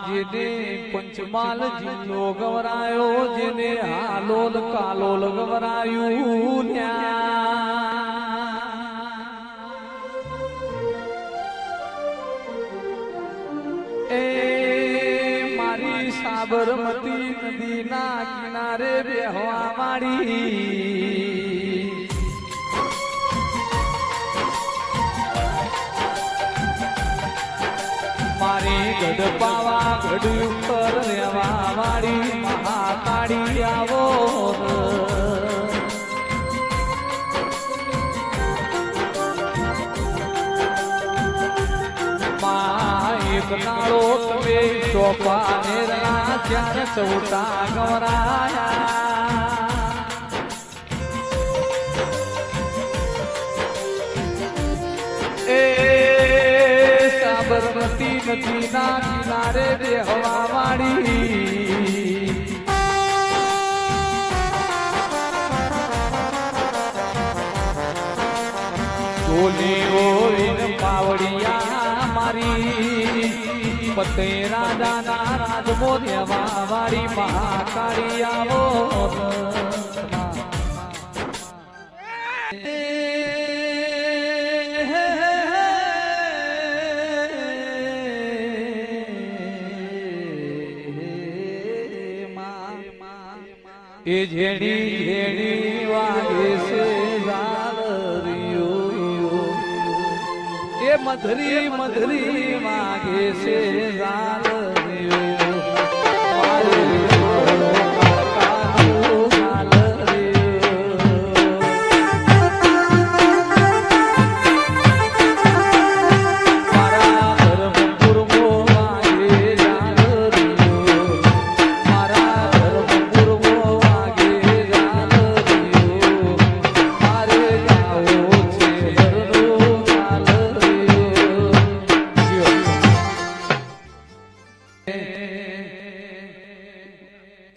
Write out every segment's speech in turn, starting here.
જેને પંચમાલ જિલ્લો ગવરાયો જેને હાલોલ કાલોલ ગવરાયું એ મારી સાબરમતી નદીના કિનારે બેહવા વાળી મારી ગઢ પાવા ગઢ ઉપર રહેવા વાળી મહાકાળી આવો એક નાળો તમે ચોપા નેરના ચાર ચૌટા ગવરાયા એ સાબરમતી નદીના કિનારે બેહવા વાળી ટોલી ઓઈન પાવડિયા મારી પતે રાજાના રાજમો દેવા વાળી મહાકાળી આવો એ જેડી જેડી વાગે છે ઝાલરિયો એ મધરી મધરી વાગે છે ઝાલરિયો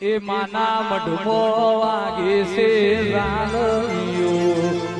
એ માના મઢમો વાગે છે ઝાલરિયો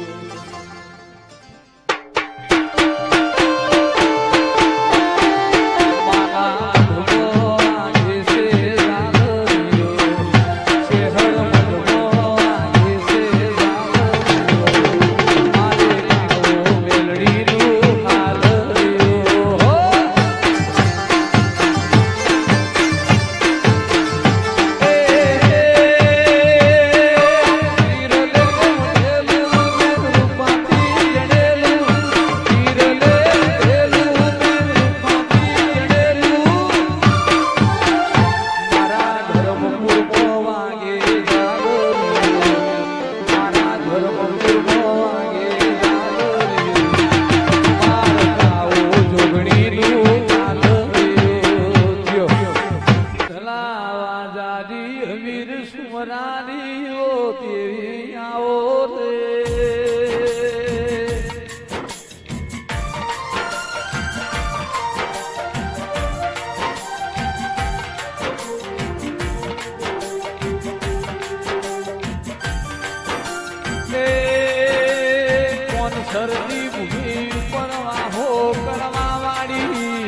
ધરતી ભૂમિ ઉપર વાહો કરવા વાળી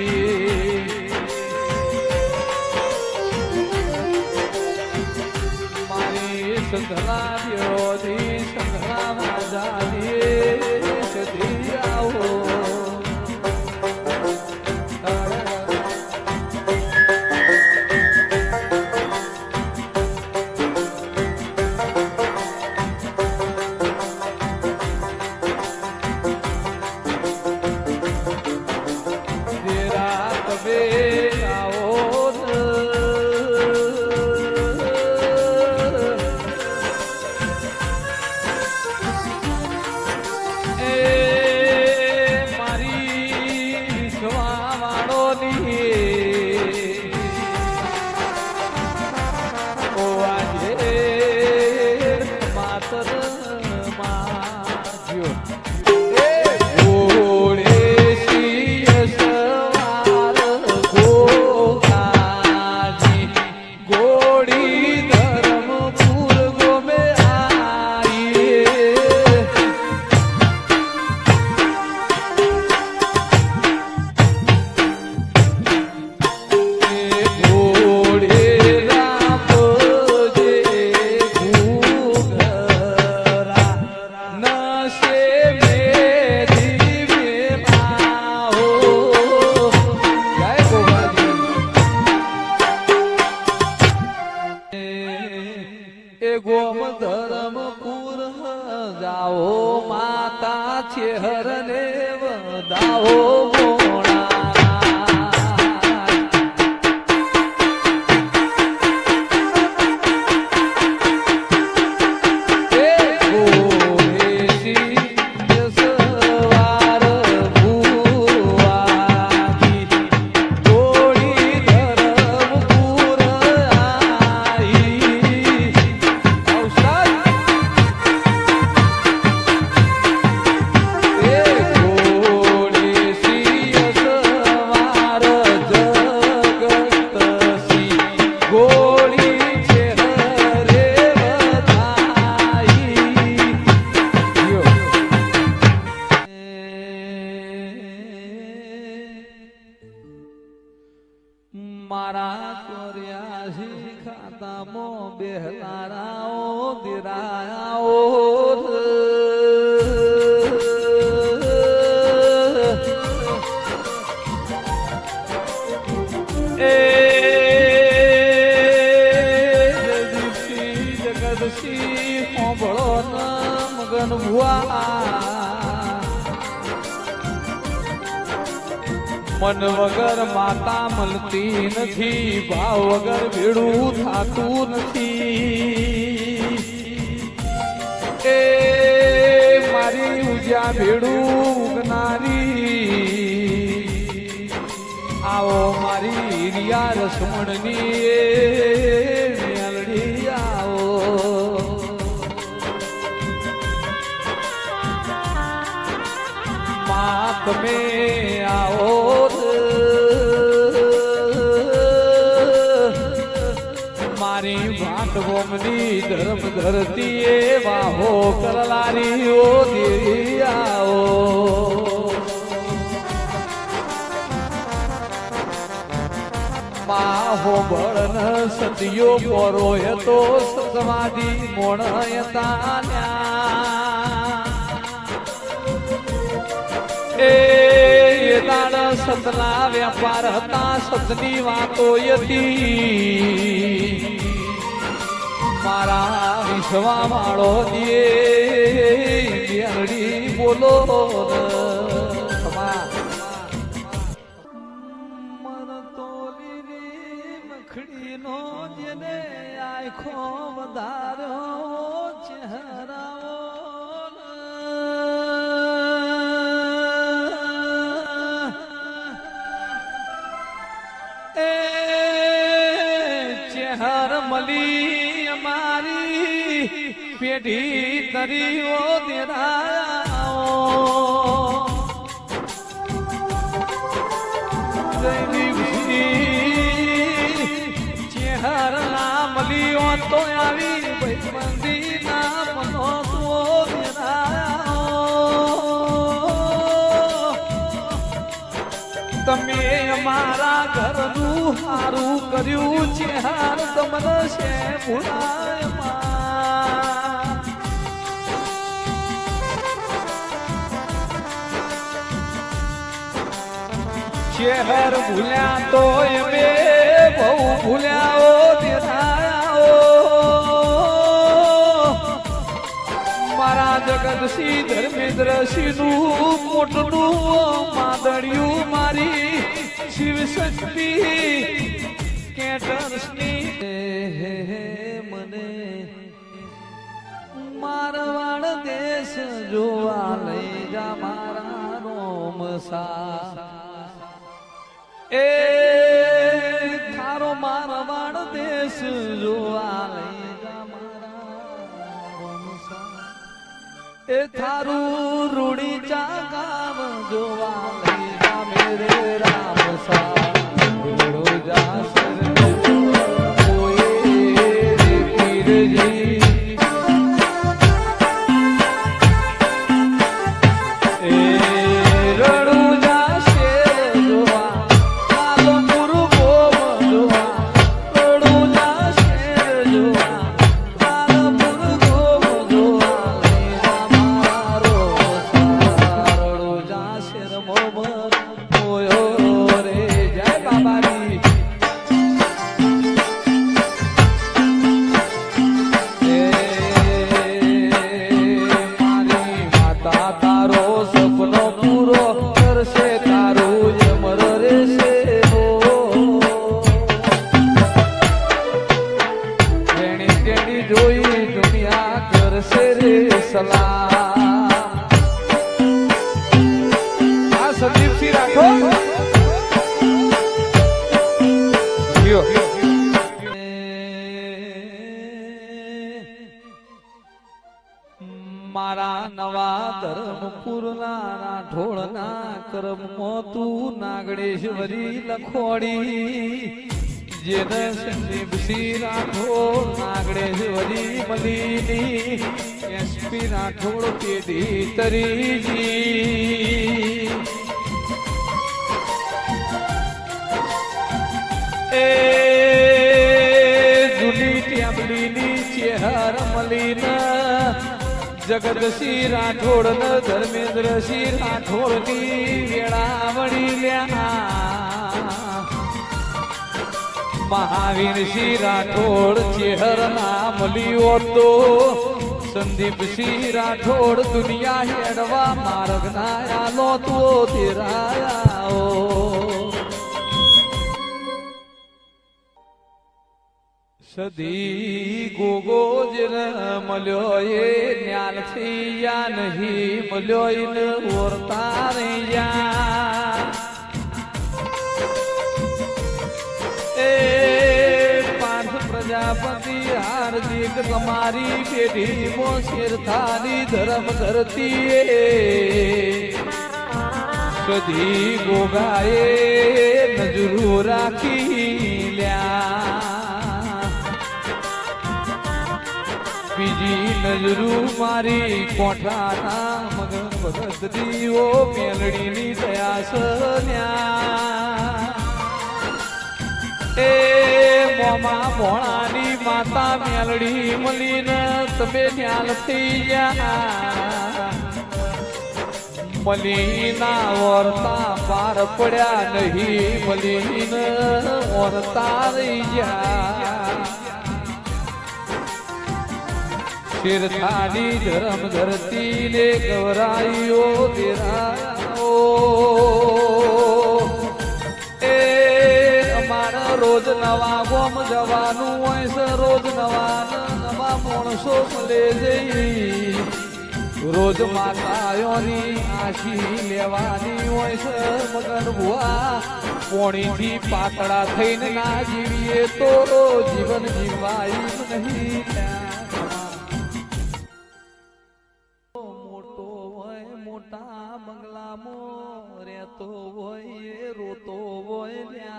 મારી સંધલા દ્યોથી સંધલા વાજાની સધી આવો એ ગોમ ધર્મપુર જાઓ માતા છે હરને વધાવો મોણા મારા ચોર્યાસી ખાતામાં બેહલારાઓ દિરાયાઓ એ જગદીશી જગદશી હોંભળો ન મગન ભુઆ મન વગર માતા મળતી નથી ભાવ વગર ભેડું થાતું નથી એ મારી ઉજા ભેડું ઉગનારી આવો મારી રિયા રસમણની મેલડી આવો માં તમે આવો મારી ભાંડવોમની ધર્મ ધરતી એ વાહો કરલારીઓ દેરી આવો માહો બળન સદીઓ પોરોય તો સતવાદી મોણયતા એ દાડ સતના વ્યાપાર હતા સતની વાતો હતી મારા વિશ્વા વાળો દિયે બોલો મન તોલી મખડી નો જેને આખો વધાર્યો ચહેરાઓ ચહેર મલી અમારી પેઢી તરીઓ ચહેર ના મલીઓ તો આવી મંદી ના મનો તો તમે અમારા ઘરનું હારું કર્યું છે હાર તમને છે ભૂલાય શહેર ભૂલ્યા તો એમે બહુ ભૂલ્યા મારા જગતસિંહ ધર્મેન્દ્રસિંહ નું મોટનું માદળિયું મારી શિવ શક્તિ કેટર્સની મને મારવાડ દેશ જોવા લઈ જા મારા રોમસા એ થારો મારવાડ દેશ જોવા લઈ જા એ થારું રૂડી ચાગાવ જોવા લઈ જા મેરે રામ સા જા સર કોએ પીરજી એ રડું જાશે જોવા કાલો મુરગો જોવા રડું જાશે જોવા કાલો મુરગો જોવા જોઈ દુનિયા કરશે રે સલામ. આ સંદીપસિંહ રાઠોડ મારા નવા ધર્મપુરના રાઠોડના કર્મમાં તું નાગણેશ્વરી લખોડી. જેને સંદીપસિંહ રાઠોડ નાગણેશ્વરી મલીની એસપી રાઠોડ પેઢી તરીજી. એ જૂની ટેબલીની ચેહર મલીના જગતસિંહ રાઠોડ ને ધર્મેન્દ્રસિંહ રાઠોડ ની વેળાવણી લ્યા. મહાવીરસિંહ રાઠોડ ચેહર ના મળ્યો તો સંદીપસિંહ રાઠોડ દુનિયા હેડવા માર્ગ ના આલો તો તેરાયો. સદી ગોગો જન મળ્યો એ ન્યાલથી યા નહીં મળ્યો એને ઓરતા રહ્યા. એ પાંચ પ્રજાપતિ હાર્દિક તમારી પેઢીમાં શેરથાની ધર્મ ધરતી. સદી ગોગાએ નજરું રાખી લ્યા. બીજી નજરું મારી કોઠાના મગન ભગતરીઓ મેલડીની દયા સન્યા. એ મોમા ભોણાની માતા મેલડી મળીને તમે ન્યાલ થઈ ગયા. મલીના વર્તા પાર પડ્યા નહીં મલીને વર્તા રહી ગયા. શેરથાની ધર્મ ધરતી ને ગવરાયો દેરાયો. એ અમારા રોજ નવા ગોમ જવાનું હોય છે. રોજ નવા માણસો મળે જઈ. રોજ માતાઓની આશી લેવાની હોય છે. મગન ભુવા પોણીથી પાતળા થઈને ના જીવીએ તો જીવન જીવાય નહીં. મોટા બંગલામાં રહેતો હોય રોતો હોય.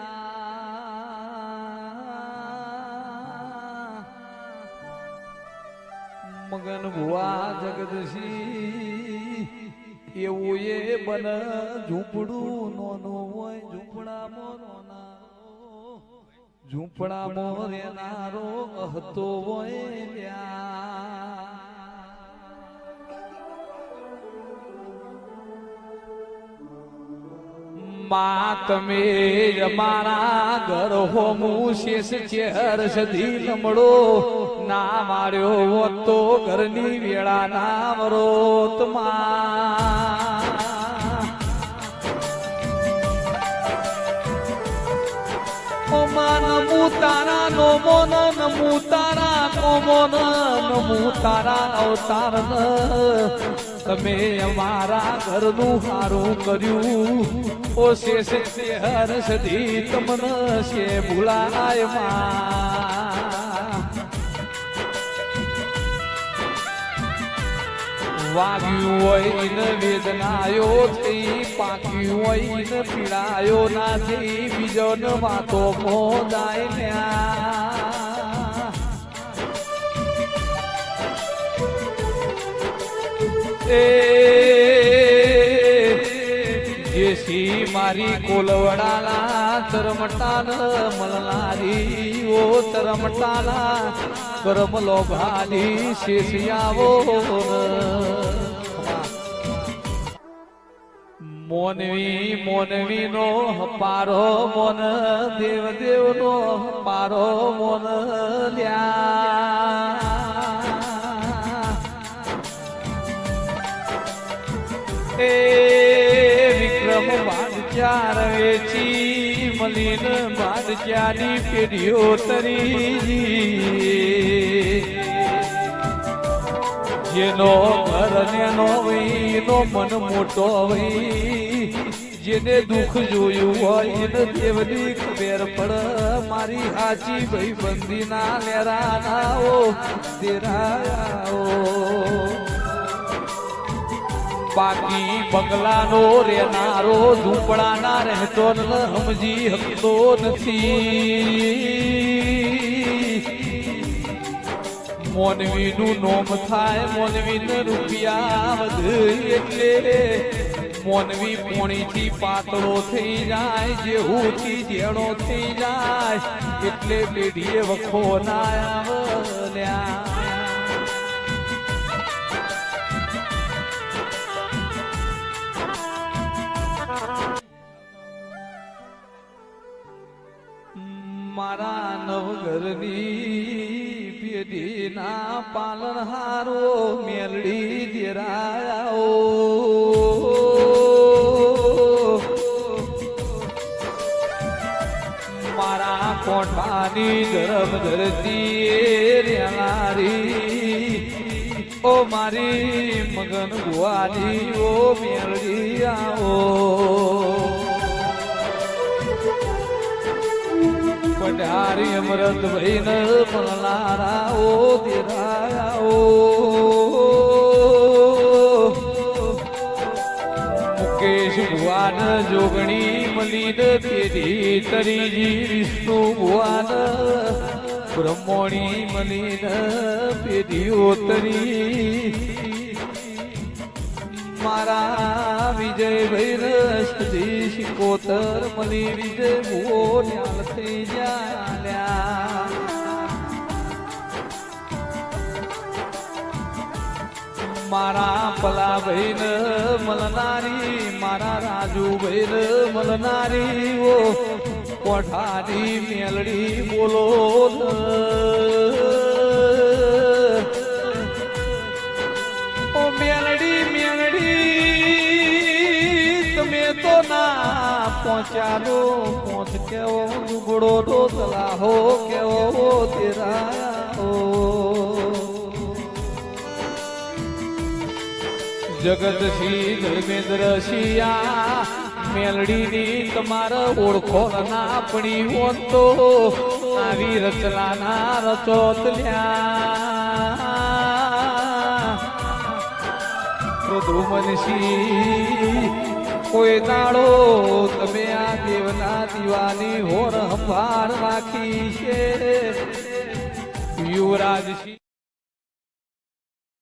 મગન ભુવા જગદશી એવું એ બન ઝૂંપડું નોનું હોય. ઝૂંપડામાં રહેનારો હતો હોય. માં તમે અમારા ઘર હોમું શેષ ચેહર સધી લમડો ના માર્યો હોત તો ઘરની વેળા ના વરોત. નમું તારા નોમોન નમું તારા કોમોન નમું તારા અવતાર. તમે અમારા ઘરનું સારું કર્યું. ઓ શેષ ચેહર સદી તમને છે ભૂલાય. વાગ્યું હોય ને વેદનાયો થઈ. પાક્યું હોય ને પીડાયો ના થઈ. બીજો ને વાતો મોદાય. જેસી મારી કોલવડાલા તરમટાન મલનારી. ઓ તરમટાલા કરમ લોભાની શેષિયાવો. મોનવી મોનવી નો પારો મોન દેવ નો પારો મોન લ્યા. એ વિક્રમ બાદચાર વેચી મલીન બાદચારની પેઢીઓ તરી. જેનો ઘર નેનો વઈ નો મન મોટો વઈ જેને દુઃખ જોયું હોય એને દેવની ખબર પડ મારી હાચી ભાઈ બંદી ના લેરા નાઓ તેરાઓ બાકી બંગલાનો રેનારો ઝૂંપડાના રહેતો સમજી શકતો નથી મોનવીનું નોમ થાય મોનવીને રૂપિયા વધે એટલે મોનવી પોણીથી પાતળો થઈ જાય જેહુથી જેડો થઈ જાય એટલે પેઢીએ વખો ના આવ્યા મારા નવઘરની પેઢીના પાલનહારો મેલડી દેરાયો મારા કોઠાની ધરમ ધરતી રેલારી ઓ મારી મગન ગુવાની ઓ મેલડી આવો પઢારી અમૃત ભાઈ ન મળનારા ઓ દેરાયા મુકેશ ભુવાન જોગણી મલીન તેરી તરીજી વિષ્ણુ ભુવાન બ્રહ્મણી મલીન પેઢીઓ તરી મારા વિજયભાઈ સદી શિકોતર મળી વિજય ભૂવો ન્યાલ થઈ જ્યા મારા પલાભાઈ ને મળનારી મારા રાજુભાઈ ને મળનારી ઓ કોઠાની મેલડી બોલો ઓ મેલડી તમે તો ના પહોંચાલો પહોંચ કેવો દુગડો તો તલાહો કેવો તેરાઓ જગતસિંહ ધર્મેન્દ્રસિંહ મેલડીની તમારા ઓળખો ના પડી હોત તો આવી રચલાના રચોત ધ્રુમનસિંહ કોઈ દાડો તમે આ દેવના દીવાની હોર સંભાળ રાખી છે યુવરાજસિંહ